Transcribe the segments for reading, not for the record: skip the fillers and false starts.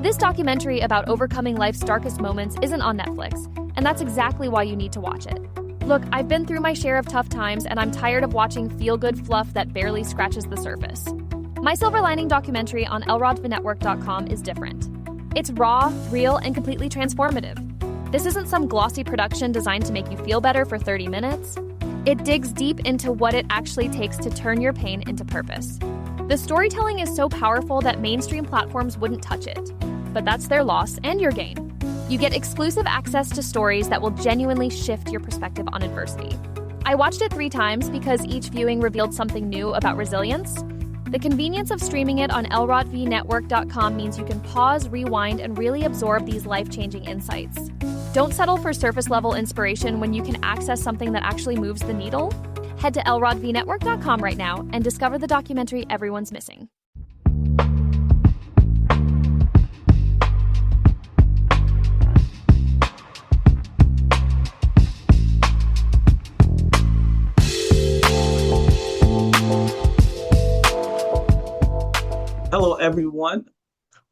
This documentary about overcoming life's darkest moments isn't on Netflix, and that's exactly why you need to watch it. Look, I've been through my share of tough times, and I'm tired of watching feel-good fluff that barely scratches the surface. My Silver Lining documentary on lrodvinetwork.com is different. It's raw, real, and completely transformative. This isn't some glossy production designed to make you feel better for 30 minutes. It digs deep into what it actually takes to turn your pain into purpose. The storytelling is so powerful that mainstream platforms wouldn't touch it. But that's their loss and your gain. You get exclusive access to stories that will genuinely shift your perspective on adversity. I watched it 3 times because each viewing revealed something new about resilience. The convenience of streaming it on lrodvinetwork.com means you can pause, rewind, and really absorb these life-changing insights. Don't settle for surface-level inspiration when you can access something that actually moves the needle. Head to lrodvinetwork.com right now and discover the documentary everyone's missing. Hello, everyone.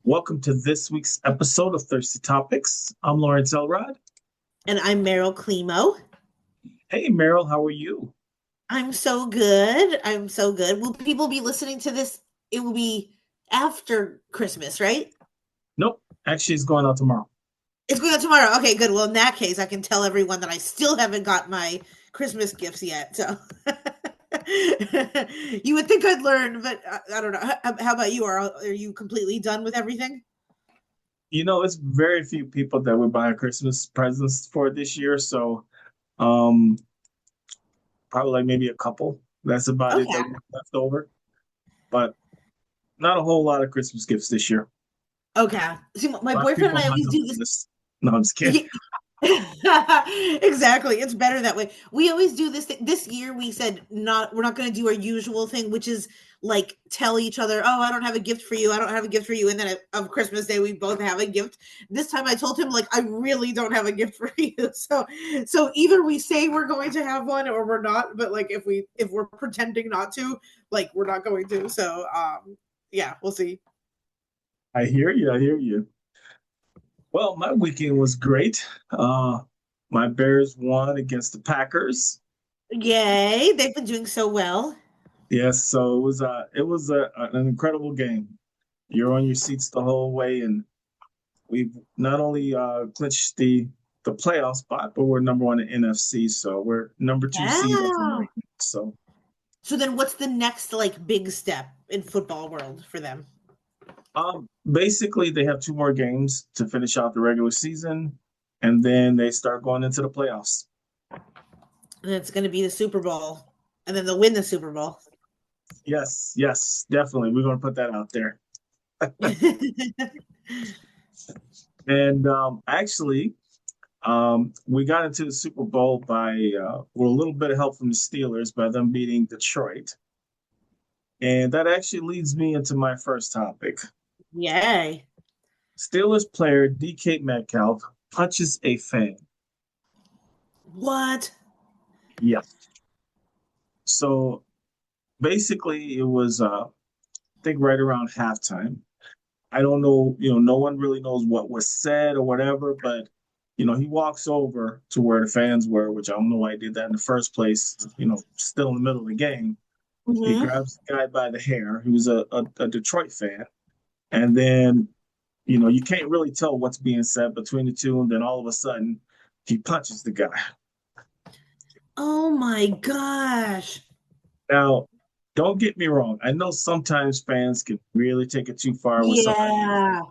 Welcome to this week's episode of Thirsty Topics. I'm Lawrence Elrod. And I'm Meryl Klimo. Hey, Meryl, how are you? I'm so good. Will people be listening to this? It will be after Christmas, right? Nope. Actually, it's going out tomorrow. It's going out tomorrow. Okay, good. Well, in that case, I can tell everyone that I still haven't got my Christmas gifts yet. So you would think I'd learn, but I don't know. How about you? Are you completely done with everything? You know, it's very few people that would buy Christmas presents for this year. So probably like maybe a couple. That's about it that we have left over. But not a whole lot of Christmas gifts this year. Okay. See, my boyfriend and I always do this. No, I'm just kidding. Exactly. It's better that way. We always do this thing. This year we said we're not going to do our usual thing, which is like tell each other, oh, I don't have a gift for you. I don't have a gift for you. And then on Christmas Day, we both have a gift. This time I told him, like, I really don't have a gift for you. So either we say we're going to have one or we're not. But like, if we're pretending not to, like, we're not going to. So yeah, we'll see. I hear you. Well, my weekend was great. My Bears won against the Packers. Yay! They've been doing so well. Yes, so it was an incredible game. You're on your seats the whole way, and we've not only clinched the playoff spot, but we're number 1 in NFC. So we're number 2 seed. So then, what's the next big step in football world for them? Basically, they have 2 more games to finish out the regular season, and then they start going into the playoffs. And it's going to be the Super Bowl, and then they'll win the Super Bowl. Yes, definitely. We're going to put that out there. And actually, we got into the Super Bowl by with a little bit of help from the Steelers by them beating Detroit. And that actually leads me into my first topic. Yay. Steelers player DK Metcalf punches a fan. What? Yes. So basically it was I think right around halftime. I don't know, no one really knows what was said or whatever, but he walks over to where the fans were, which I don't know why he did that in the first place, still in the middle of the game. Mm-hmm. He grabs the guy by the hair, who's a Detroit fan. And then, you can't really tell what's being said between the two. And then all of a sudden, he punches the guy. Oh, my gosh. Now, don't get me wrong. I know sometimes fans can really take it too far with something.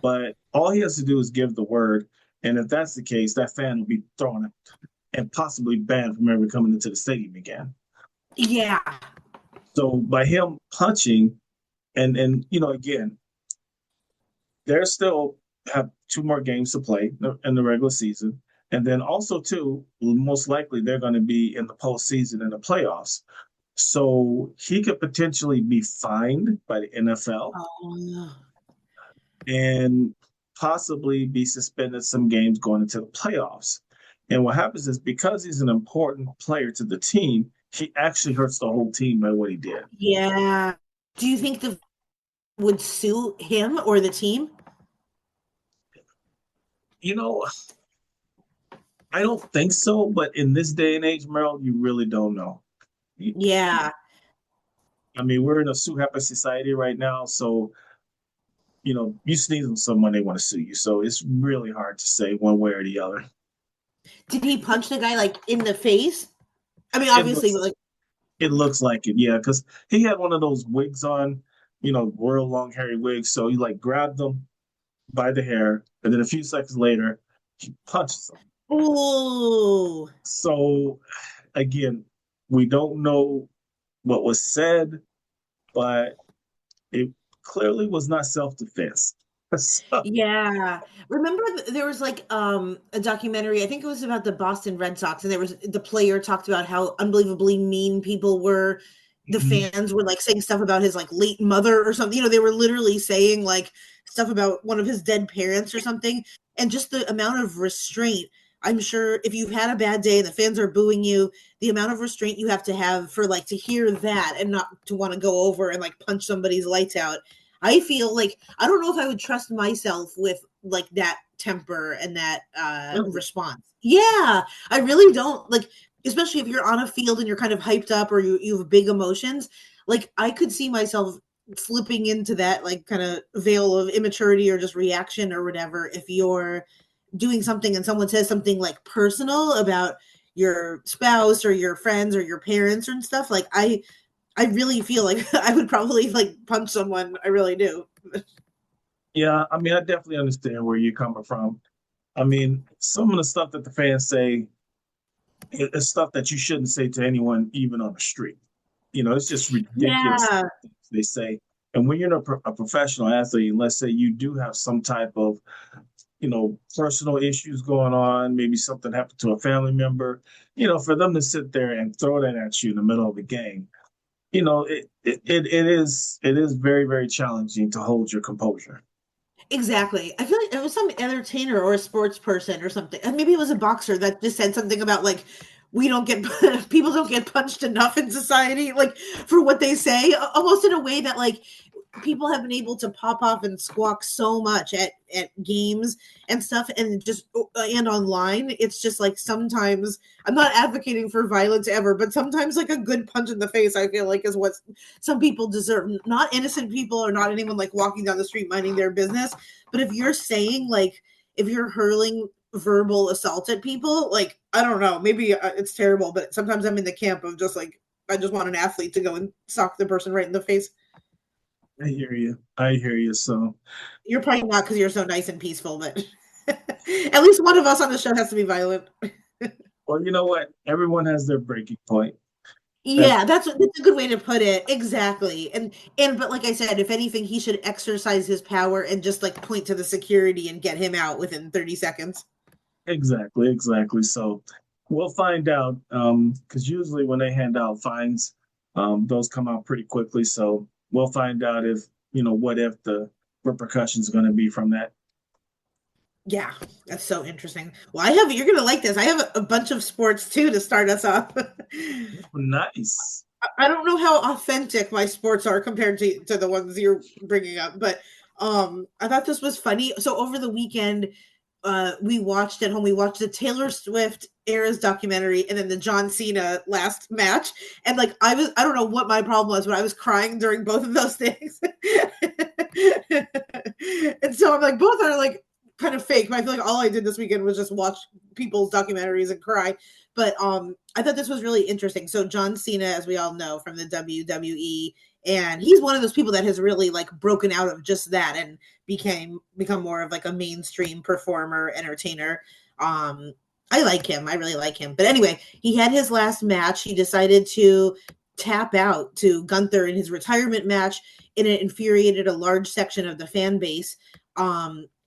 But all he has to do is give the word. And if that's the case, that fan will be thrown out and possibly banned from ever coming into the stadium again. Yeah. So by him punching, and again, they still have 2 more games to play in the regular season. And then also, too, most likely they're going to be in the postseason and the playoffs. So he could potentially be fined by the NFL and possibly be suspended some games going into the playoffs. And what happens is because he's an important player to the team, he actually hurts the whole team by what he did. Yeah. Do you think would sue him or the team? You know, I don't think so, but in this day and age, Merrill, you really don't know. Yeah. I mean, we're in a sue happy society right now, so you sneeze on someone, they want to sue you. So it's really hard to say one way or the other. Did he punch the guy like in the face? I mean, It obviously, looks like, it looks like it, yeah, because he had one of those wigs on, real long hairy wigs. So he like grabbed them by the hair, and then a few seconds later, he punches him. ooh. So again, we don't know what was said, but it clearly was not self-defense. So, Yeah. Remember there was like a documentary, I think it was about the Boston Red Sox, and there was the player talked about how unbelievably mean people were. The mhm. fans were like saying stuff about his like late mother or something. They were literally saying like stuff about one of his dead parents or something. And just the amount of restraint. I'm sure if you've had a bad day and the fans are booing you, the amount of restraint you have for like to hear that and not to want to go over and like punch somebody's lights out. I feel like I don't know if I would trust myself with like that temper and that Really? response. Yeah, I really don't like, especially if you're on a field and you're kind of hyped up or you have big emotions. Like I could see myself flipping into that like kind of veil of immaturity or just reaction or whatever if you're doing something and someone says something like personal about your spouse or your friends or your parents and stuff. Like I really feel like I would probably like punch someone. I really do. Yeah, I mean, I definitely understand where you're coming from. I mean, some of the stuff that the fans say is stuff that you shouldn't say to anyone, even on the street. It's just ridiculous Yeah, things they say. And when you're a professional athlete, and let's say you do have some type of, personal issues going on, maybe something happened to a family member, for them to sit there and throw that at you in the middle of the game, it is very, very challenging to hold your composure. exactly. I feel like it was some entertainer or a sports person or something. And maybe it was a boxer that just said something about like we don't get people don't get punched enough in society, like for what they say, almost in a way that like people have been able to pop off and squawk so much at games and stuff and just and online. It's just like sometimes I'm not advocating for violence ever, but sometimes like a good punch in the face I feel like is what some people deserve. Not innocent people or not anyone like walking down the street minding their business, but if you're saying like if you're hurling verbal assault at people, like I don't know, maybe it's terrible, but sometimes I'm in the camp of just like I just want an athlete to go and sock the person right in the face. I hear you. I hear you. So, You're probably not because you're so nice and peaceful, but at least one of us on the show has to be violent. well, you know what? Everyone has their breaking point. And Yeah, that's a good way to put it. Exactly. And but like I said, if anything, he should exercise his power and just like point to the security and get him out within 30 seconds. exactly, exactly. So we'll find out. Because usually when they hand out fines, those come out pretty quickly. So we'll find out what if the repercussions are going to be from that. Yeah, that's so interesting. Well, you're gonna like this. I have a bunch of sports too to start us off. Nice. I don't know how authentic my sports are compared to the ones you're bringing up, but I thought this was funny. So over the weekend, we watched the Taylor Swift Eras documentary and then the John Cena last match. And like I don't know what my problem was, but I was crying during both of those things. And so I'm like, both are like kind of fake. But I feel like all I did this weekend was just watch people's documentaries and cry. But I thought this was really interesting. So John Cena, as we all know from the WWE, and he's one of those people that has really like broken out of just that and become more of like a mainstream performer, entertainer. I like him. I really like him. But anyway, he had his last match. He decided to tap out to Gunther in his retirement match, and it infuriated a large section of the fan base.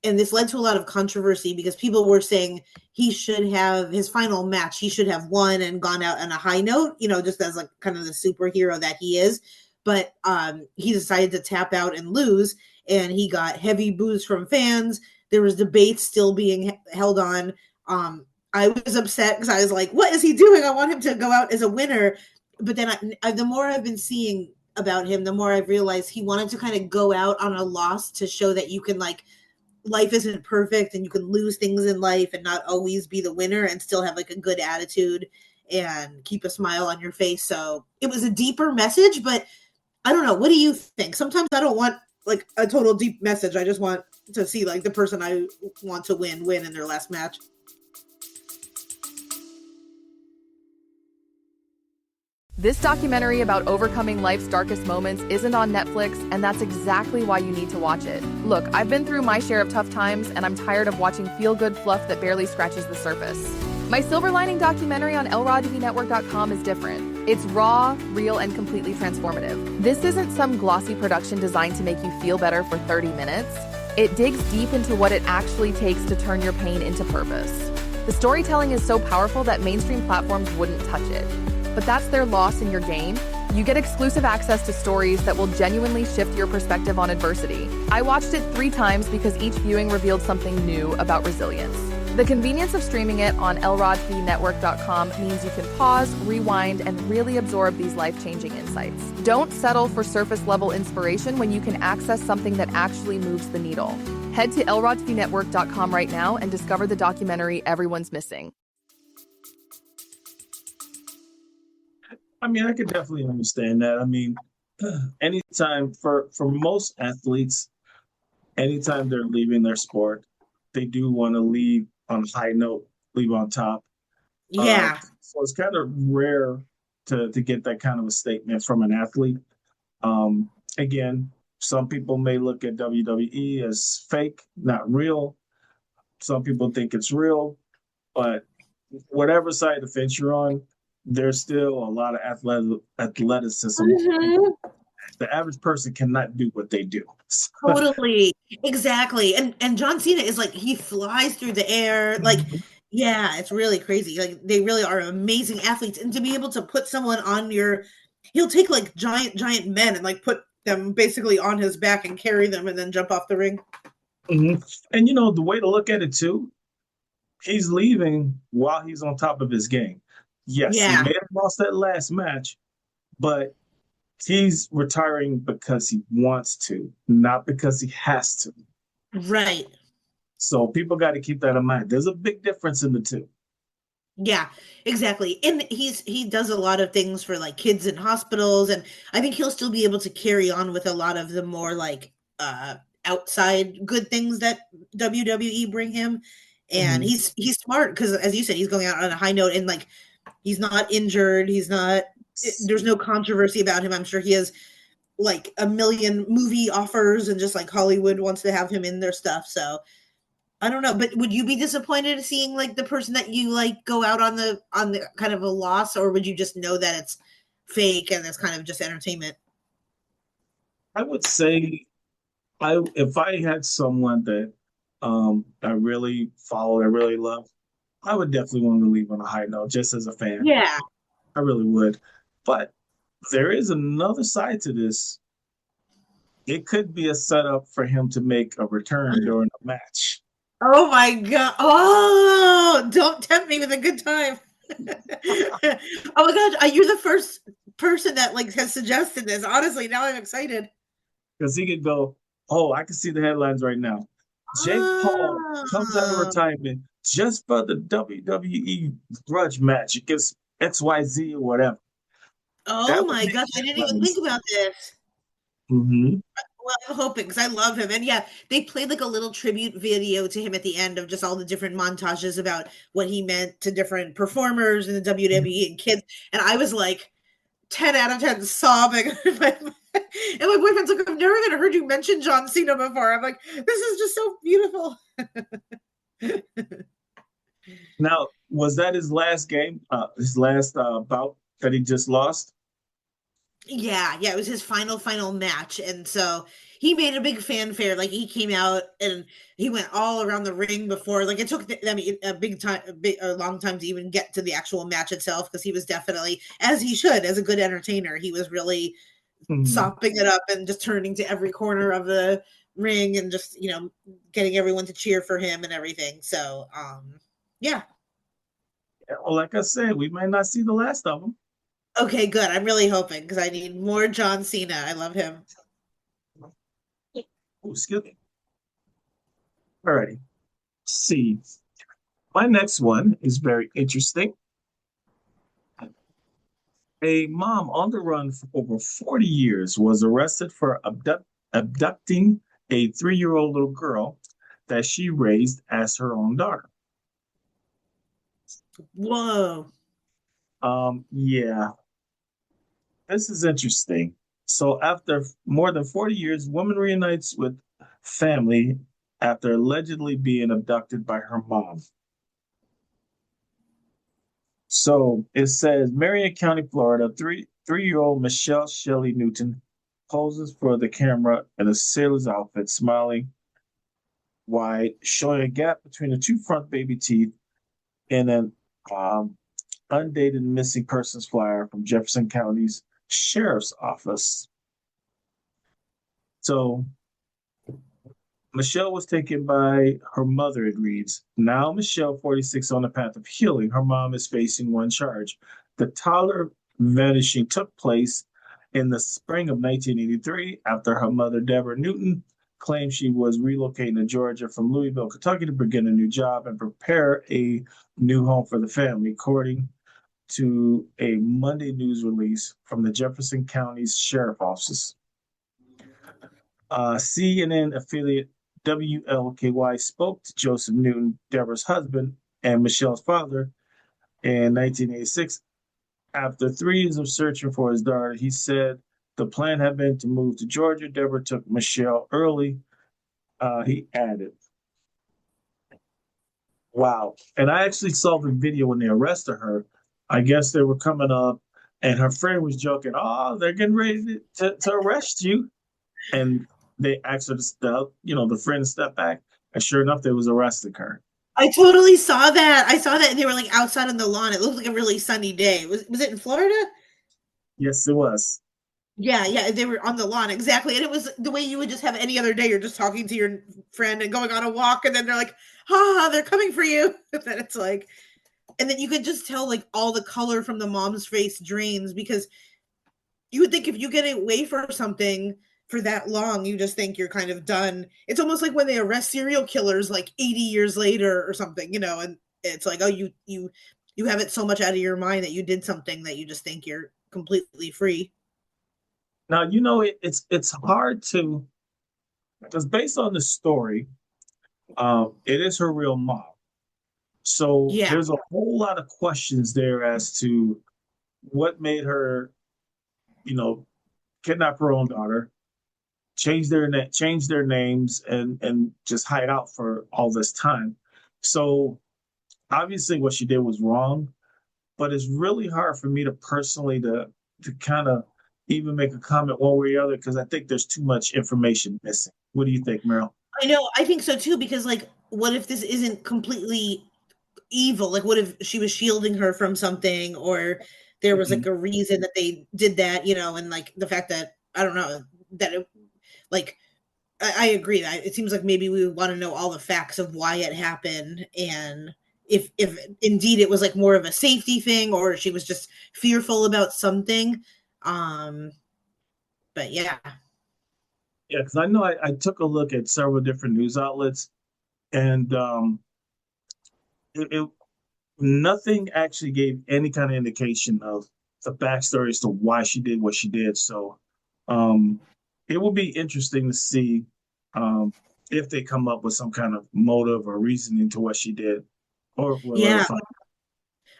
And this led to a lot of controversy because people were saying he should have his final match. He should have won and gone out on a high note, just as like kind of the superhero that he is. But he decided to tap out and lose, and he got heavy boos from fans. There was debates still being held on. I was upset because I was like, "What is he doing? I want him to go out as a winner." But then, the more I've been seeing about him, the more I've realized he wanted to kind of go out on a loss to show that you can like life isn't perfect and you can lose things in life and not always be the winner and still have like a good attitude and keep a smile on your face. So it was a deeper message, but I don't know. What do you think? Sometimes I don't want like a total deep message. I just want to see like the person I want to win in their last match. This documentary about overcoming life's darkest moments isn't on Netflix, and that's exactly why you need to watch it. Look, I've been through my share of tough times, and I'm tired of watching feel-good fluff that barely scratches the surface. My Silver Lining documentary on lrodtvnetwork.com is different. It's raw, real, and completely transformative. This isn't some glossy production designed to make you feel better for 30 minutes. It digs deep into what it actually takes to turn your pain into purpose. The storytelling is so powerful that mainstream platforms wouldn't touch it. But that's their loss in your gain. You get exclusive access to stories that will genuinely shift your perspective on adversity. I watched it 3 times because each viewing revealed something new about resilience. The convenience of streaming it on lrodtvnetwork.com means you can pause, rewind, and really absorb these life-changing insights. Don't settle for surface-level inspiration when you can access something that actually moves the needle. Head to lrodtvnetwork.com right now and discover the documentary everyone's missing. I mean, I could definitely understand that. I mean, anytime for most athletes, anytime they're leaving their sport, they do want to leave on a high note, leave on top. Yeah. So it's kind of rare to get that kind of a statement from an athlete. Again, some people may look at WWE as fake, not real. Some people think it's real, but whatever side of the fence you're on, there's still a lot of athleticism. Mm-hmm. The average person cannot do what they do. Totally. Exactly. And John Cena is like, he flies through the air. Like, yeah, it's really crazy. Like, they really are amazing athletes. And to be able to put someone on he'll take like giant men and like put them basically on his back and carry them and then jump off the ring. Mm-hmm. And the way to look at it too, he's leaving while he's on top of his game. Yes, Yeah. He may have lost that last match, but he's retiring because he wants to, not because he has to. Right. So people got to keep that in mind. There's a big difference in the two. Yeah, exactly. And he does a lot of things for like kids in hospitals, and I think he'll still be able to carry on with a lot of the more like outside good things that WWE bring him. And he's smart because, as you said, he's going out on a high note, and like he's not injured. There's no controversy about him. I'm sure he has like a million movie offers, and just like Hollywood wants to have him in their stuff. So I don't know, but would you be disappointed seeing like the person that you like go out on the kind of a loss, or would you just know that it's fake and it's kind of just entertainment? I would say if I had someone that I really follow, I really love, I would definitely want to leave on a high note, just as a fan. Yeah. I really would. But there is another side to this. It could be a setup for him to make a return during a match. Oh my God. Oh, don't tempt me with a good time. Oh my God. You're the first person that like has suggested this. Honestly, now I'm excited. Because he could go, I can see the headlines right now. Jake Paul comes out of retirement just for the WWE grudge match against XYZ or whatever. Oh my gosh. I didn't even think about this. Mm-hmm. Well, I'm hoping, because I love him. And yeah, they played like a little tribute video to him at the end of just all the different montages about what he meant to different performers in the WWE and kids. And I was like 10 out of 10 sobbing. And my boyfriend's like, I've never even heard you mention John Cena before. I'm like, this is just so beautiful. Now, was that his last game, his last bout that he just lost? Yeah, it was his final match. And so he made a big fanfare. Like, he came out and he went all around the ring before. Like, it took a long time to even get to the actual match itself, because he was definitely, as he should, as a good entertainer, he was really sopping it up and just turning to every corner of the ring and just, getting everyone to cheer for him and everything. So, yeah. Well, like I said, we might not see the last of him. Okay, good. I'm really hoping, because I need more John Cena. I love him. Oh, excuse me. Alrighty. See, my next one is very interesting. A mom on the run for over 40 years was arrested for abducting a 3-year-old little girl that she raised as her own daughter. Whoa. Yeah, this is interesting. So after more than 40 years, woman reunites with family after allegedly being abducted by her mom. So it says Marion County, Florida, three-year-old Michelle Shelley Newton poses for the camera in a sailor's outfit, smiling wide, showing a gap between the two front baby teeth in an undated missing persons flyer from Jefferson County's Sheriff's Office. So Michelle was taken by her mother, it reads. Now Michelle, 46, on the path of healing. Her mom is facing one charge. The toddler vanishing took place in the spring of 1983 after her mother, Deborah Newton, claimed she was relocating to Georgia from Louisville, Kentucky to begin a new job and prepare a new home for the family, according to a Monday news release from the Jefferson County's Sheriff's Office. CNN affiliate WLKY spoke to Joseph Newton, Deborah's husband, and Michelle's father in 1986. After 3 years of searching for his daughter, he said the plan had been to move to Georgia. Deborah took Michelle early, he added. Wow. And I actually saw the video when they arrested her. I guess they were coming up, and her friend was joking, oh, they're getting ready to arrest you. And they asked her to step, the friend stepped back, and sure enough, they was arresting her. I totally saw that. I saw that, and they were like outside on the lawn. It looked like a really sunny day. Was it in Florida? Yes, it was. Yeah, they were on the lawn, exactly. And it was the way you would just have any other day. You're just talking to your friend and going on a walk, and then they're like, they're coming for you. And then it's like, and then you could just tell like all the color from the mom's face drains, because you would think if you get away for something for that long, you just think you're kind of done. It's almost like when they arrest serial killers like 80 years later or something, and it's like, oh, you have it so much out of your mind that you did something that you just think you're completely free. Now, it's hard to, because based on the story, it is her real mom. So Yeah. There's a whole lot of questions there as to what made her, kidnap her own daughter, change their names, and just hide out for all this time. So obviously what she did was wrong, but it's really hard for me to personally to kind of even make a comment one way or the other, because I think there's too much information missing. What do you think, Meryl? I know, I think so too, because like, what if this isn't completely evil? Like, what if she was shielding her from something, or there was like a reason that they did that, and like the fact that, I don't know, that it, like, I agree that it seems like maybe we would want to know all the facts of why it happened, and if indeed it was like more of a safety thing, or she was just fearful about something. But yeah. Yeah, because I know I took a look at several different news outlets, and nothing actually gave any kind of indication of the backstory as to why she did what she did. So it will be interesting to see if they come up with some kind of motive or reasoning to what she did. Or yeah,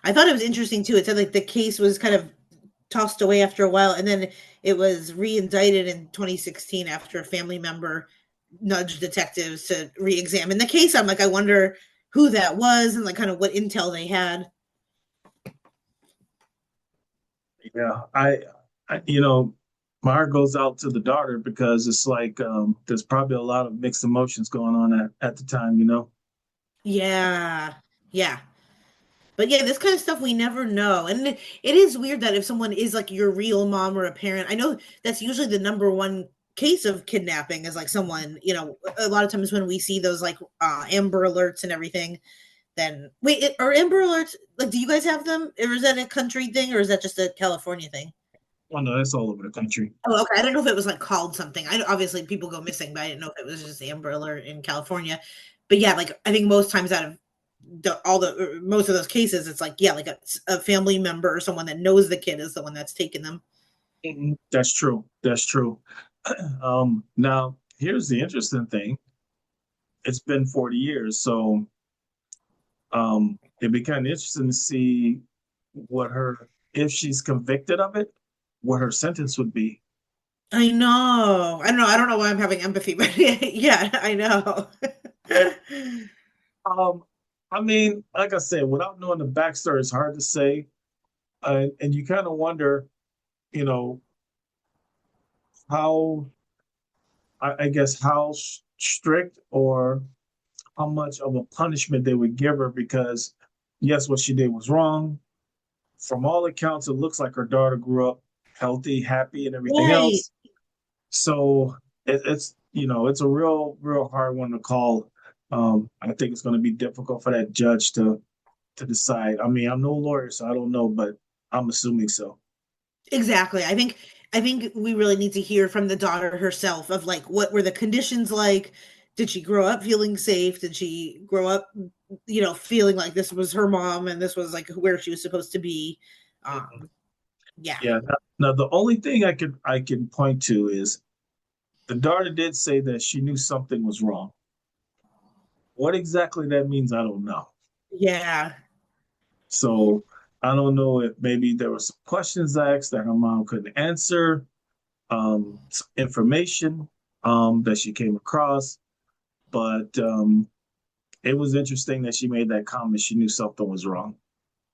I thought it was interesting too. It said like the case was kind of tossed away after a while, and then it was re-indicted in 2016 after a family member nudged detectives to re-examine the case. I'm like, I wonder who that was and like kind of what intel they had. Yeah, I my heart goes out to the daughter, because it's like there's probably a lot of mixed emotions going on at the time, Yeah. But yeah, this kind of stuff we never know. And it is weird that if someone is like your real mom or a parent, I know that's usually the number one case of kidnapping, is like someone, a lot of times when we see those like Amber Alerts and everything, then wait, are Amber Alerts, like, do you guys have them? Or is that a country thing, or is that just a California thing? Well, no, that's all over the country. Oh, okay. I don't know if it was like called something. Obviously people go missing, but I didn't know if it was just Amber Alert in California. But yeah, like I think most times out of most of those cases, it's like, yeah, like a family member or someone that knows the kid is the one that's taken them. That's true. That's true. Now here's the interesting thing. It's been 40 years, so it'd be kind of interesting to see if she's convicted of it, what her sentence would be. I know. I don't know. I don't know why I'm having empathy, but yeah, I know. Um, I mean, like I said, without knowing the backstory, it's hard to say, and you kind of wonder, you know, how I guess how strict or how much of a punishment they would give her because yes, what she did was wrong. From all accounts, it looks like her daughter grew up healthy, happy, and everything Right. else. So it's it's a real hard one to call. I think it's going to be difficult for that judge to decide. I mean, I'm no lawyer, so I don't know, but I'm assuming so. Exactly. I think we really need to hear from the daughter herself of like what were the conditions like? Did she grow up feeling safe? Did she grow up, feeling like this was her mom and this was like where she was supposed to be? Mhm. Yeah. Yeah. Now, the only thing I can point to is the daughter did say that she knew something was wrong. What exactly that means, I don't know. Yeah. So I don't know if maybe there were some questions asked that her mom couldn't answer, some information that she came across. But it was interesting that she made that comment. She knew something was wrong.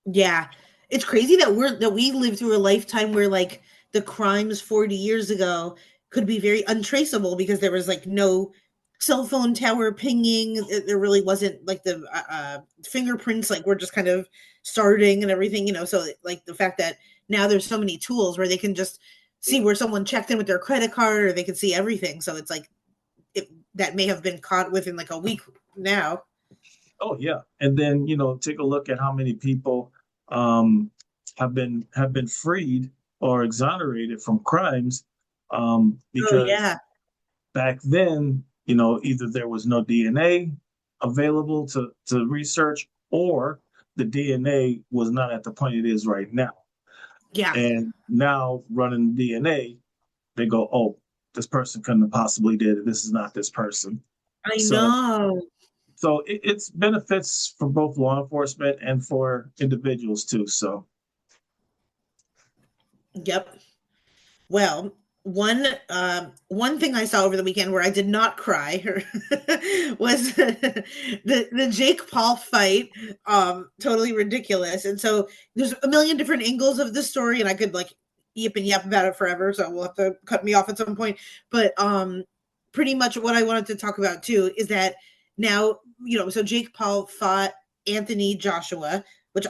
Yeah. It's crazy that we lived through a lifetime where like the crimes 40 years ago could be very untraceable because there was like no cell phone tower pinging. There really wasn't like the fingerprints like we're just kind of starting and everything, so like the fact that now there's so many tools where they can just see where someone checked in with their credit card or they can see everything. So it's like that may have been caught within like a week now. Oh yeah, and then take a look at how many people um, have been freed or exonerated from crimes Oh because yeah. back then, either there was no DNA available to research, or the DNA was not at the point it is right now. Yeah. And now running DNA, they go, oh, this person couldn't have possibly did it. This is not this person. I So know. so it's benefits for both law enforcement and for individuals too. So Yep. Well, one thing I saw over the weekend where I did not cry was the Jake Paul fight. Totally ridiculous. And so there's a million different angles of this story, and I could like yip and yap about it forever. So we'll have to cut me off at some point. But pretty much what I wanted to talk about too is that now so Jake Paul fought Anthony Joshua, which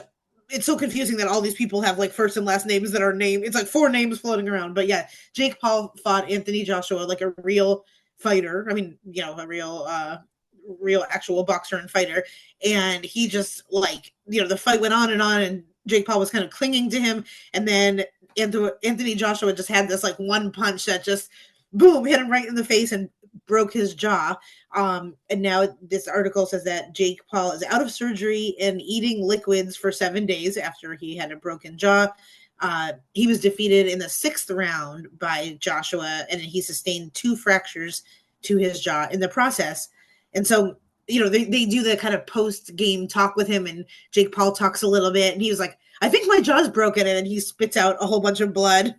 it's so confusing that all these people have like first and last names that are named. It's like four names floating around. But yeah, Jake Paul fought Anthony Joshua like a real fighter. I mean, a real actual boxer and fighter. And he just like, the fight went on and Jake Paul was kind of clinging to him. And then Anthony Joshua just had this like one punch that just boom hit him right in the face and broke his jaw. And now this article says that Jake Paul is out of surgery and eating liquids for 7 days after he had a broken jaw. He was defeated in the 6th round by Joshua, and he sustained 2 fractures to his jaw in the process. And so, they do the kind of post-game talk with him, and Jake Paul talks a little bit, and he was like, I think my jaw's broken, and then he spits out a whole bunch of blood.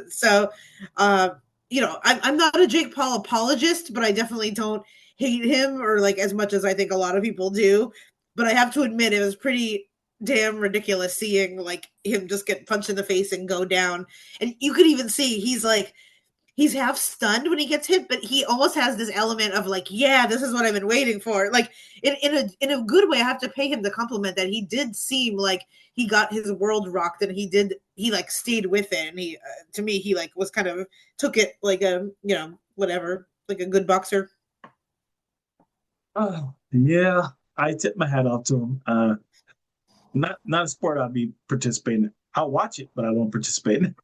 So, I'm not a Jake Paul apologist, but I definitely don't hate him or like as much as I think a lot of people do. But I have to admit, it was pretty damn ridiculous seeing like him just get punched in the face and go down. And you could even see he's half stunned when he gets hit, but he almost has this element of like, yeah, this is what I've been waiting for. Like in a good way, I have to pay him the compliment that he did seem like he got his world rocked and he like stayed with it. And he, to me, he like was kind of took it like a, whatever, like a good boxer. yeah, I tip my hat off to him. Not a sport I'll be participating in. I'll watch it, but I won't participate in it.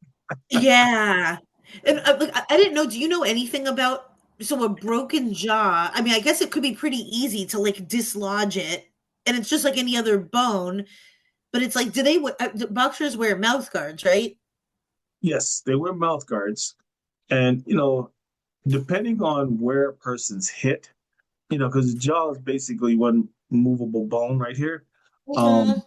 Yeah. And I didn't know, do you know anything about So a broken jaw, I mean, I guess it could be pretty easy to like dislodge it, and it's just like any other bone. But it's like, do boxers wear mouth guards, right? Yes, they wear mouth guards. And, depending on where a person's hit, because the jaw is basically one movable bone right here. Mhm. Um,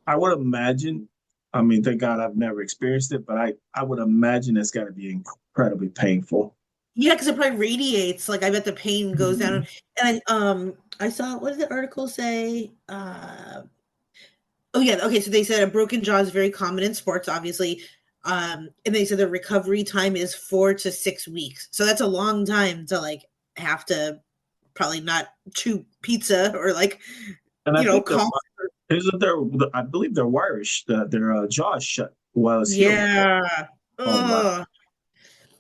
I would imagine, I mean, thank God I've never experienced it, but I would imagine it's got to be incredibly painful. Yeah, because it probably radiates. Like I bet the pain goes down. Mhm. And I saw, what did the article say? Oh yeah, okay. So they said a broken jaw is very common in sports, obviously. And they said the recovery time is 4 to 6 weeks. So that's a long time to like have to probably not chew pizza or like, And I think cough. isn't there, I believe they're wirish, their jaw is shut while it's healing. Yeah. Oh, wow. Ugh.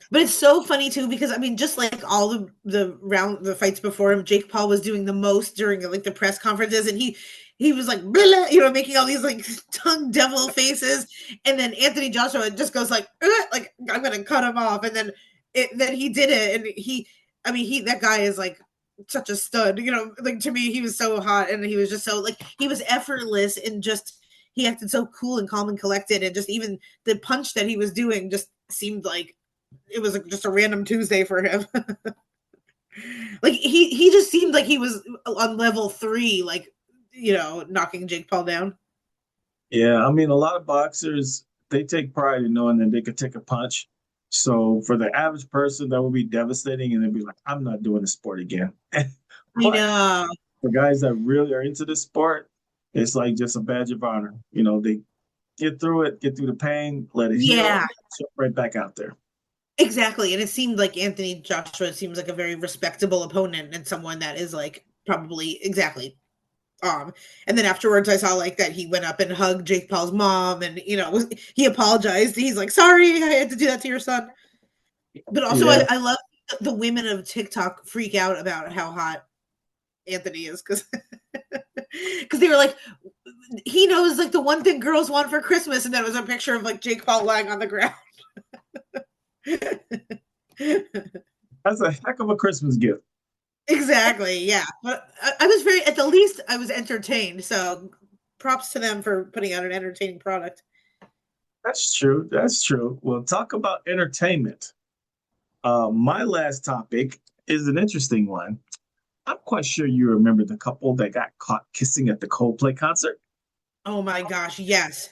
But it's so funny too because I mean, just like all the fights before him, Jake Paul was doing the most during like the press conferences, and he was like, "Blah," making all these like tongue devil faces, and then Anthony Joshua just goes like I'm gonna cut him off, and then he did it, and I mean, that guy is like such a stud, like to me, he was so hot, and he was just so like he was effortless and just he acted so cool and calm and collected, and just even the punch that he was doing just seemed like it was just a random Tuesday for him. Like he just seemed like he was on level 3, like knocking Jake Paul down. Yeah, I mean, a lot of boxers, they take pride in knowing that they could take a punch. So for the average person, that would be devastating, and they'd be like, I'm not doing this sport again. I But know. for guys that really are into this sport, it's like just a badge of honor. They get through it, get through the pain, let it heal, Yeah, jump right back out there. exactly. And it seemed like Anthony Joshua seems like a very respectable opponent and someone that is like probably exactly. And then afterwards, I saw like that he went up and hugged Jake Paul's mom, and he apologized. He's like, "Sorry, I had to do that to your son." But also, Yeah, I love the women of TikTok freak out about how hot Anthony is because they were like, he knows like the one thing girls want for Christmas, and that was a picture of like Jake Paul lying on the ground. that's a heck of a Christmas gift. Exactly, yeah. But I was at the least, I was entertained. So props to them for putting out an entertaining product. That's true. That's true. Well, talk about entertainment. My last topic is an interesting one. I'm quite sure you remember the couple that got caught kissing at the Coldplay concert. Oh my gosh, yes.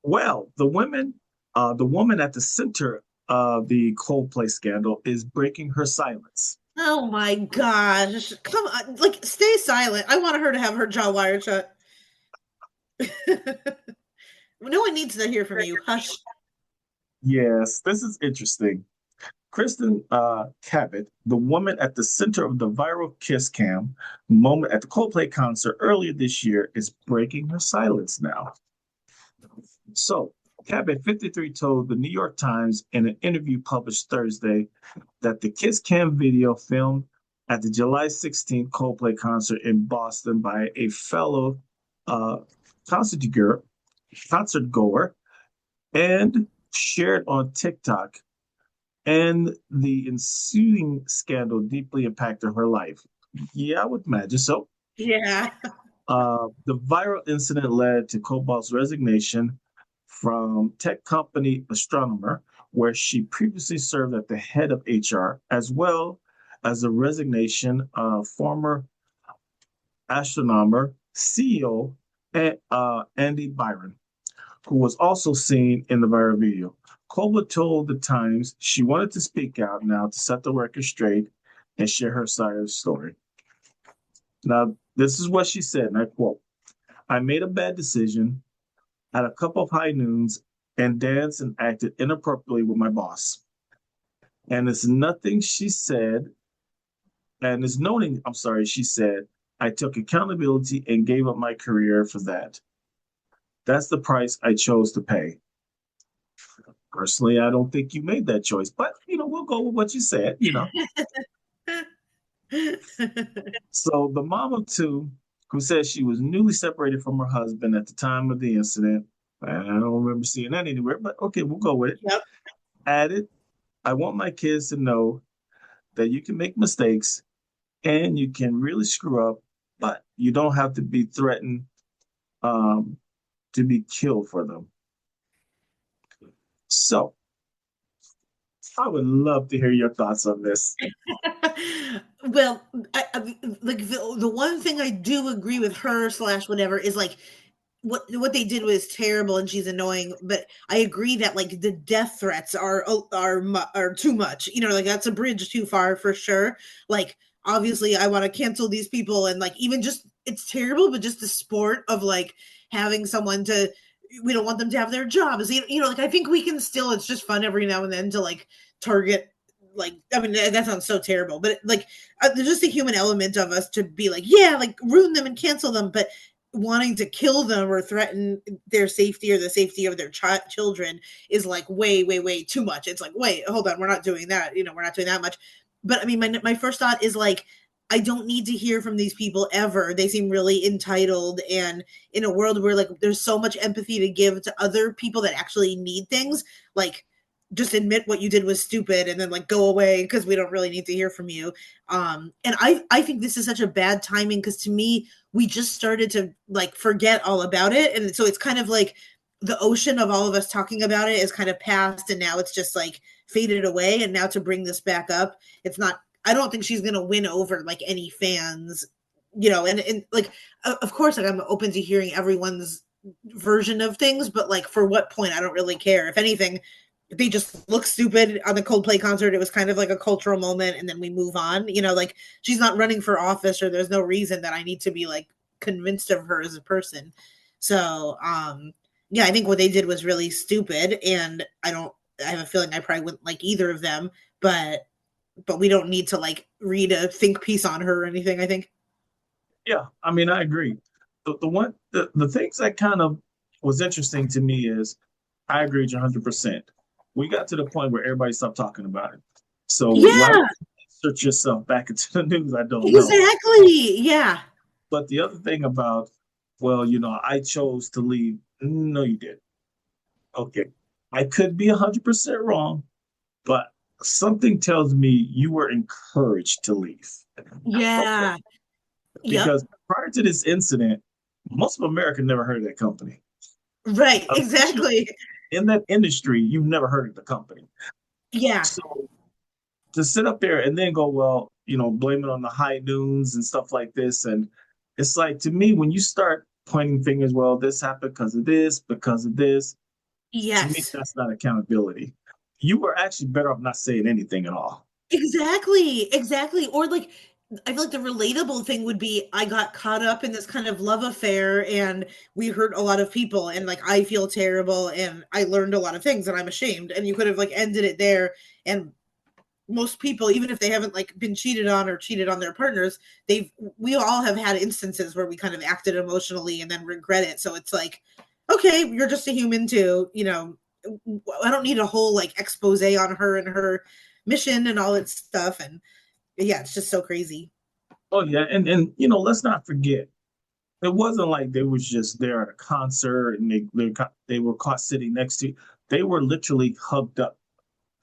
Well, the woman at the center of the Coldplay scandal is breaking her silence. Oh my gosh. Come on, like stay silent. I want her to have her jaw wired shut. No one needs to hear from you. Hush. Yes, this is interesting. Kristen Cabot, the woman at the center of the viral kiss cam moment at the Coldplay concert earlier this year, is breaking her silence now. So, Cabot, 53, told the New York Times in an interview published Thursday that the kiss cam video filmed at the July 16th Coldplay concert in Boston by a fellow uh, concert goer and shared on TikTok, and the ensuing scandal deeply impacted her life. Yeah, I would imagine so. Yeah. The viral incident led to Cobalt's resignation from tech company Astronomer, where she previously served at the head of HR, as well as the resignation of former Astronomer CEO Andy Byron, who was also seen in the viral video. Koba told the Times she wanted to speak out now to set the record straight and share her side of the story. Now, this is what she said, and I quote, I made a bad decision, had a couple of high noons, and danced and acted inappropriately with my boss. And it's nothing she said, and it's noting, I'm sorry, she said, I took accountability and gave up my career for that. That's the price I chose to pay. Personally, I don't think you made that choice, but we'll go with what you said. So the mom of two, who says she was newly separated from her husband at the time of the incident, I don't remember seeing that anywhere, but okay, we'll go with it. Yep. Added I want my kids to know that you can make mistakes and you can really screw up, but you don't have to be threatened um, to be killed for them. So I would love to hear your thoughts on this. Well, like the one thing I do agree with her slash whatever is like what they did was terrible and she's annoying, but I agree that like the death threats are too much. You know, like that's a bridge too far for sure. Like obviously I want to cancel these people and like even just it's terrible, but just the sport of like having someone to we don't want them to have their jobs. You know, like I think we can still it's just fun every now and then to like target like I mean that sounds so terrible, but like there's just a human element of us to be like yeah like ruin them and cancel them, but wanting to kill them or threaten their safety or the safety of their children is like way too much. It's like wait hold on, we're not doing that, you know, we're not doing that much. But I mean my first thought is like I don't need to hear from these people ever. They seem really entitled, and in a world where like there's so much empathy to give to other people that actually need things, like just admit what you did was stupid and then like go away because we don't really need to hear from you. And I think this is such a bad timing because to me we just started to like forget all about it, and so it's kind of like the ocean of all of us talking about it is kind of past, and now it's just like faded away. And now to bring this back up, it's not. I don't think she's gonna win over like any fans, you know. And like of course, like I'm open to hearing everyone's version of things, but like for what point? I don't really care. If anything, they just look stupid on the Coldplay concert. It was kind of like a cultural moment, and then we move on. You know, like she's not running for office, or there's no reason that I need to be like convinced of her as a person. So, yeah, I think what they did was really stupid, and I have a feeling I probably wouldn't like either of them, but we don't need to like read a think piece on her or anything. I think. Yeah, I mean, I agree. The things that kind of was interesting to me is I agree with you 100%. We got to the point where everybody stopped talking about it. So why Yeah, search yourself back into the news? I don't know. exactly. Yeah. But the other thing about, well, you know, I chose to leave. No, you did. Okay. I could be 100% wrong, but something tells me you were encouraged to leave. Okay. Yeah. Yep. Because prior to this incident, most of America never heard of that company. Right. Unfortunately, Exactly. in that industry, you've never heard of the company. Yeah. So to sit up there and then go, well, you know, blame it on the high noons and stuff like this. And it's like, to me, when you start pointing fingers, well, this happened because of this, to me, Yes. that's not accountability. You were actually better off not saying anything at all. Exactly. Exactly. Or like I feel like the relatable thing would be I got caught up in this kind of love affair and we hurt a lot of people and like I feel terrible and I learned a lot of things and I'm ashamed. And you could have like ended it there. And most people, even if they haven't like been cheated on or cheated on their partners, we all have had instances where we kind of acted emotionally and then regret it. So it's like, okay, you're just a human too, you know. I don't need a whole like expose on her and her mission and all that stuff. And yeah, it's just so crazy. Oh yeah, and you know, let's not forget, it wasn't like they was just there at a concert and they were caught sitting next to. They were literally hugged up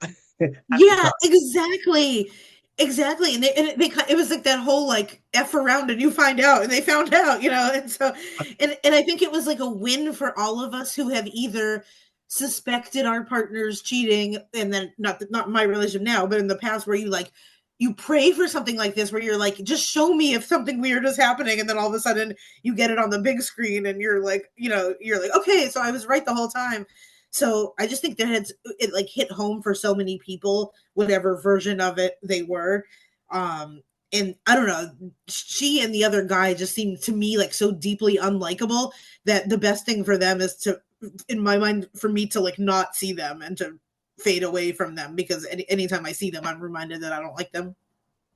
at the Yeah, concert. exactly. Exactly. And it was like that whole like F around and you find out and they found out, you know. And so and I think it was like a win for all of us who have either suspected our partners cheating and then not my relationship now, but in the past where you like you pray for something like this where you're like just show me if something weird is happening and then all of a sudden you get it on the big screen and you're like, you know, you're like okay, so I was right the whole time. So I just think that it like hit home for so many people, whatever version of it they were. And I don't know, she and the other guy just seemed to me like so deeply unlikable that the best thing for them is to, in my mind, for me to like not see them and to fade away from them because anytime I see them, I'm reminded that I don't like them.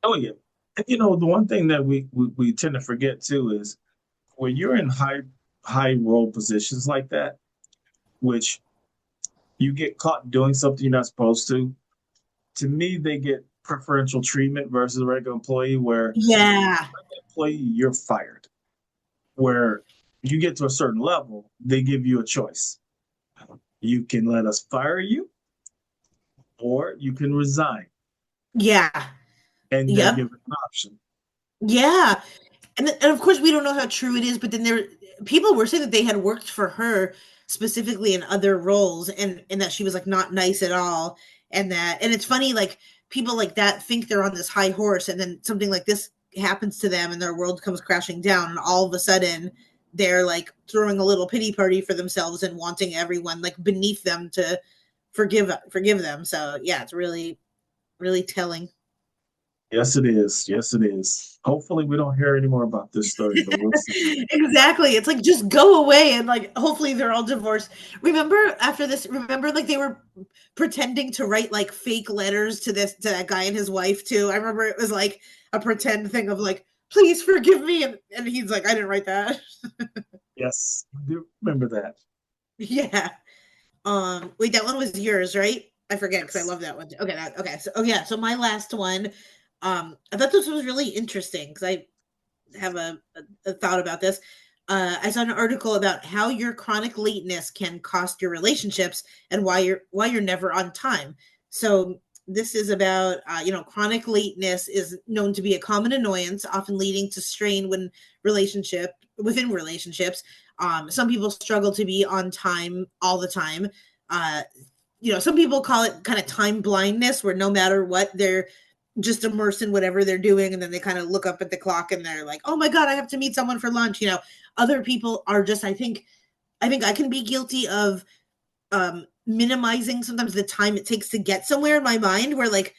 Oh yeah, and you know the one thing that we tend to forget too is when you're in high role positions like that, which you get caught doing something you're not supposed to. To me, they get preferential treatment versus a regular employee, where Yeah. employee you're fired. Where you get to a certain level, they give you a choice. You can let us fire you, or you can resign, Yeah. and they're Yep. given an option. Yeah. And of course we don't know how true it is, but then people were saying that they had worked for her specifically in other roles, and that she was like not nice at all, and it's funny, like people like that think they're on this high horse, and then something like this happens to them and their world comes crashing down, and all of a sudden they're like throwing a little pity party for themselves and wanting everyone like beneath them to forgive them. So yeah, it's really, really telling. Yes, it is. Yes, it is. Hopefully, we don't hear any more about this story, but we'll see. Exactly. It's like just go away, and like hopefully they're all divorced. Remember after this, remember like they were pretending to write like fake letters to that guy and his wife too. I remember it was like a pretend thing of like, please forgive me, and he's like, I didn't write that. Yes, I do remember that. Yeah. Wait, that one was yours, right? I forget because I love that one. Okay, okay. So oh yeah, so my last one. I thought this was really interesting because I have a thought about this. I saw an article about how your chronic lateness can cost your relationships and why you're never on time. So this is about chronic lateness is known to be a common annoyance, often leading to strain within relationships. Some people struggle to be on time all the time. Uh, some people call it kind of time blindness, where no matter what, they're just immersed in whatever they're doing, and then they kind of look up at the clock and they're like, oh my god, I have to meet someone for lunch. Other people are just, I think I can be guilty of minimizing sometimes the time it takes to get somewhere in my mind, where like,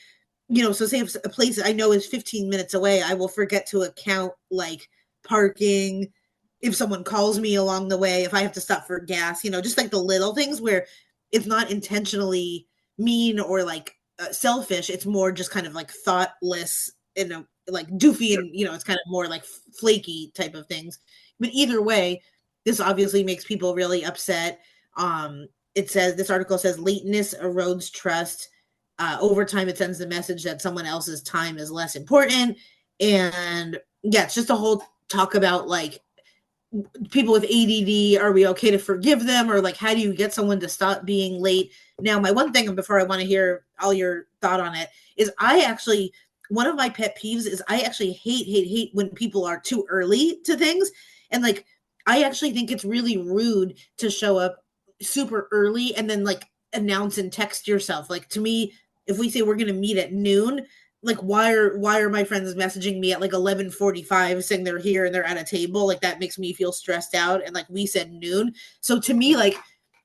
so say if a place I know is 15 minutes away, I will forget to account like parking, if someone calls me along the way, if I have to stop for gas, just like the little things where it's not intentionally mean or like selfish. It's more just kind of like thoughtless and like doofy, and it's kind of more like flaky type of things. But either way, this obviously makes people really upset. This article says lateness erodes trust. Over time, it sends the message that someone else's time is less important. And yeah, it's just a whole talk about like people with ADD. Are we okay to forgive them, or like how do you get someone to stop being late? Now, my one thing, and before I want to hear all your thought on it, is one of my pet peeves is I actually hate when people are too early to things. And like, I actually think it's really rude to show up super early and then like announce and text yourself. Like, to me, if we say we're going to meet at noon, like why are my friends messaging me at like 11:45 saying they're here and they're at a table? Like, that makes me feel stressed out. And like, we said noon. So to me, like,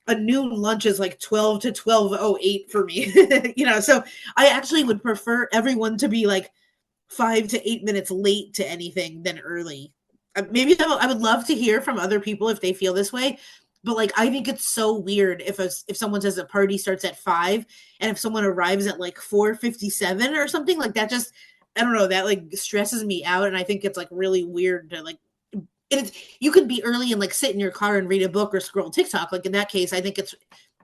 a noon lunch is like 12 to 12:08 for me. So I actually would prefer everyone to be like 5 to 8 minutes late to anything than early. Maybe I would love to hear from other people if they feel this way. But like, I think it's so weird if someone says a party starts at 5, and if someone arrives at like 4:57 or something like that, just, I don't know, that like stresses me out. And I think it's like really weird to like, you could be early and like sit in your car and read a book or scroll TikTok. Like, in that case, I think it's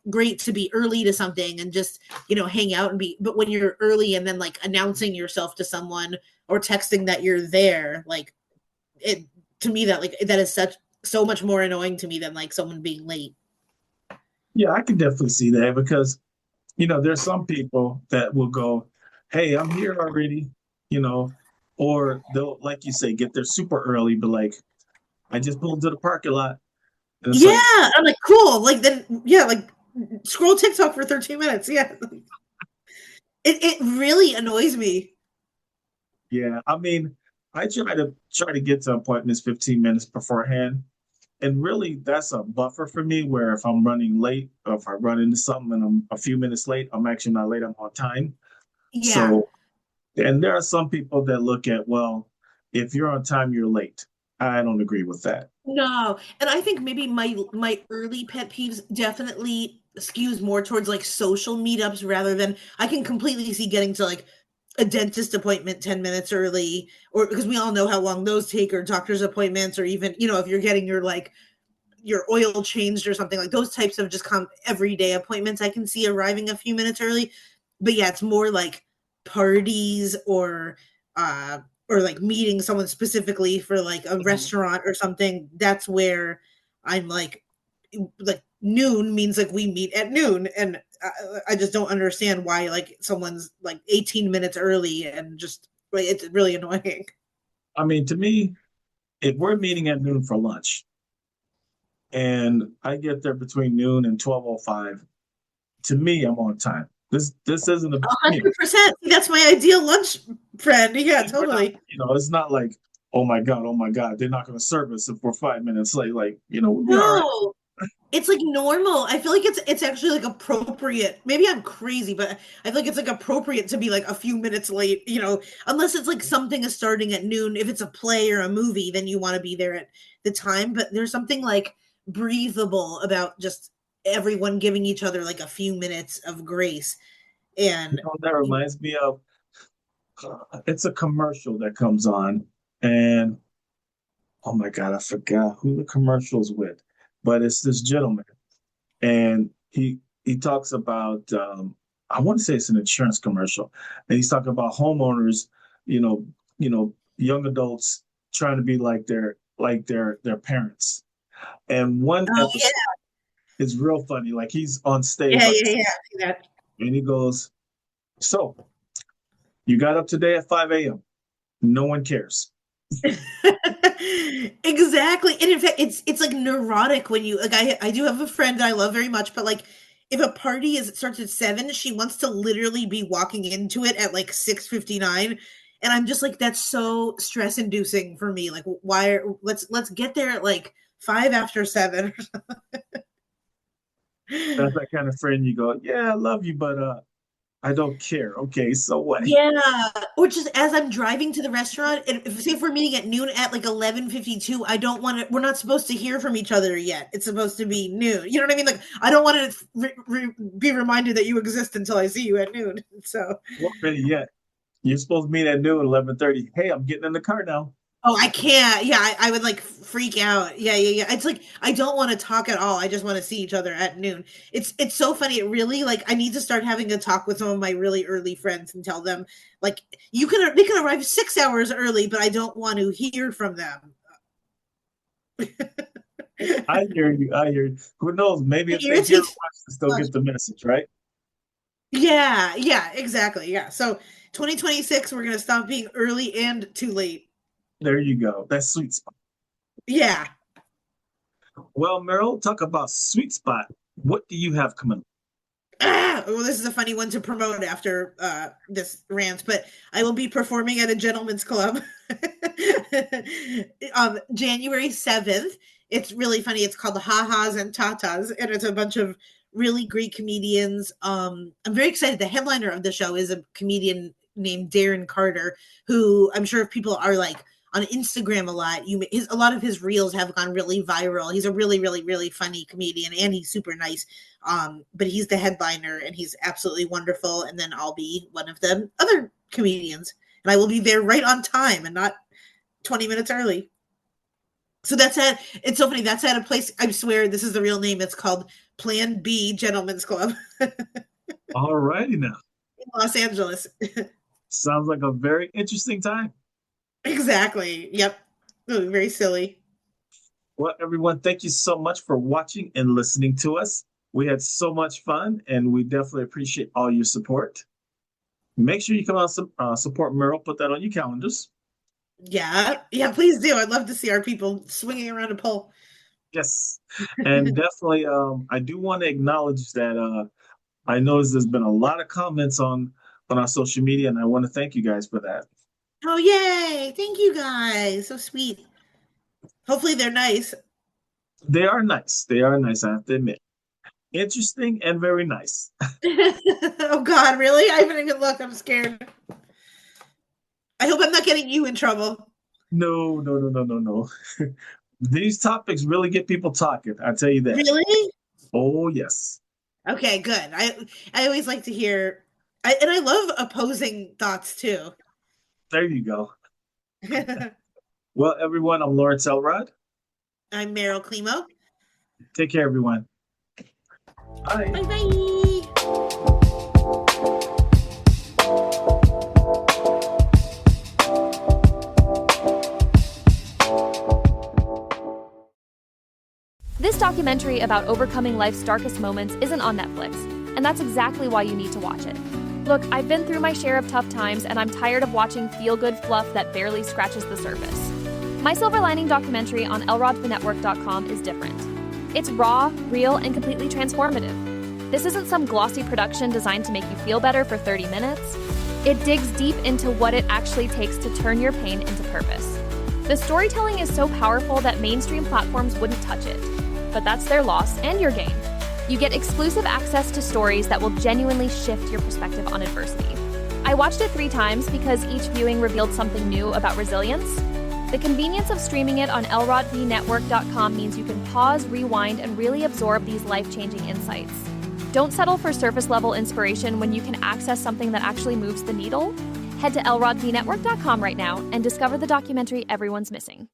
great to be early to something and just, hang out but when you're early and then like announcing yourself to someone or texting that you're there, like, it, to me, that is so much more annoying to me than like someone being late. Yeah, I can definitely see that because, there's some people that will go, hey, I'm here already, or they'll, like you say, get there super early, but like, I just pulled to the parking lot. And Yeah, I'm like, cool. Like, then, yeah, like, scroll TikTok for 13 minutes. Yeah. It really annoys me. Yeah, I mean, I try to get to appointments 15 minutes beforehand. And really, that's a buffer for me where if I'm running late or if I run into something and I'm a few minutes late, I'm actually not late, I'm on time. Yeah. So, and there are some people that look at, well, if you're on time, you're late. I don't agree with that. No. And I think maybe my early pet peeves definitely skews more towards like social meetups rather than, I can completely see getting to like a dentist appointment 10 minutes early, or because we all know how long those take, or doctor's appointments, or even, if you're getting your oil changed or something, like those types of just come everyday appointments, I can see arriving a few minutes early. But yeah, it's more like parties or like meeting someone specifically for like a restaurant or something. That's where I'm like noon means like we meet at noon, and I just don't understand why like someone's like 18 minutes early and just like, it's really annoying. I mean, to me, if we're meeting at noon for lunch and I get there between noon and 12:05, to me, I'm on time. This isn't a 100%. That's my ideal lunch friend. Yeah, totally. it's not like, oh my God, they're not going to serve us if we're 5 minutes late. Like, we're all right. No, it's like normal. I feel like it's actually like appropriate. Maybe I'm crazy, but I feel like it's like appropriate to be like a few minutes late, unless it's like something is starting at noon. If it's a play or a movie, then you want to be there at the time. But there's something like breathable about just everyone giving each other like a few minutes of grace. And that reminds me of it's a commercial that comes on, and oh my God, I forgot who the commercial's with, but it's this gentleman, and he talks about I want to say it's an insurance commercial, and he's talking about homeowners, young adults trying to be like their parents, and one episode is real funny. Like he's on stage, yeah. And he goes, "So, you got up today at 5 a.m. No one cares." Exactly. And in fact, it's like neurotic when you like I do have a friend that I love very much, but like if a party starts at 7, she wants to literally be walking into it at like 6:59. And I'm just like, that's so stress inducing for me. Like, let's get there at like 5 after 7 or something. That's that kind of friend you go, yeah, I love you, but I don't care. Okay, so what? Yeah. Or just as I'm driving to the restaurant, and if we're meeting at noon at like 11:52, I don't want to, we're not supposed to hear from each other yet. It's supposed to be noon. You know what I mean? Like, I don't want to be reminded that you exist until I see you at noon. So. Well, better yet, you're supposed to meet at noon, 11:30. Hey, I'm getting in the car now. Oh, I can't. Yeah, I would like freak out. Yeah. It's like I don't want to talk at all. I just want to see each other at noon. It's so funny. It really like I need to start having a talk with some of my really early friends and tell them like they can arrive 6 hours early, but I don't want to hear from them. I hear you. Who knows? Maybe if they hear watch, they still get the message, right? Yeah, exactly. Yeah. So 2026, we're gonna stop being early and too late. There you go. That's sweet spot. Yeah. Well, Meryl, talk about sweet spot. What do you have coming up? Well, this is a funny one to promote after this rant, but I will be performing at a gentleman's club January 7th. It's really funny. It's called Ha-Has and Tatas, and it's a bunch of really great comedians. I'm very excited. The headliner of the show is a comedian named Darren Carter, who I'm sure if people are like on Instagram a lot, a lot of his reels have gone really viral. He's a really, really, really funny comedian, and he's super nice. But he's the headliner, and he's absolutely wonderful. And then I'll be one of the other comedians, and I will be there right on time and not 20 minutes early. So it's so funny. That's at a place, I swear this is the real name. It's called Plan B Gentlemen's Club. All righty now. In Los Angeles. Sounds like a very interesting time. Exactly. Yep. Very silly. Well, everyone, thank you so much for watching and listening to us. We had so much fun, and we definitely appreciate all your support. Make sure you come out support Meryl. Put that on your calendars. Yeah, please do. I'd love to see our people swinging around a pole. Yes, and definitely, I do want to acknowledge that I noticed there's been a lot of comments on our social media, and I want to thank you guys for that. Oh, yay. Thank you guys. So sweet. Hopefully they're nice. They are nice. I have to admit. Interesting and very nice. Oh, God, really? I haven't even looked. I'm scared. I hope I'm not getting you in trouble. No. These topics really get people talking. I tell you that. Really? Oh, yes. Okay, good. I always like to hear, and I love opposing thoughts, too. There you go. Well, everyone, I'm Lawrence Elrod. I'm Meryl Klimo. Take care, everyone. Bye. Bye-bye. This documentary about overcoming life's darkest moments isn't on Netflix, and that's exactly why you need to watch it. Look, I've been through my share of tough times, and I'm tired of watching feel-good fluff that barely scratches the surface. My Silver Lining documentary on lrodthenetwork.com is different. It's raw, real, and completely transformative. This isn't some glossy production designed to make you feel better for 30 minutes. It digs deep into what it actually takes to turn your pain into purpose. The storytelling is so powerful that mainstream platforms wouldn't touch it. But that's their loss and your gain. You get exclusive access to stories that will genuinely shift your perspective on adversity. I watched it 3 times because each viewing revealed something new about resilience. The convenience of streaming it on lrodthenetwork.com means you can pause, rewind, and really absorb these life-changing insights. Don't settle for surface-level inspiration when you can access something that actually moves the needle. Head to lrodthenetwork.com right now and discover the documentary everyone's missing.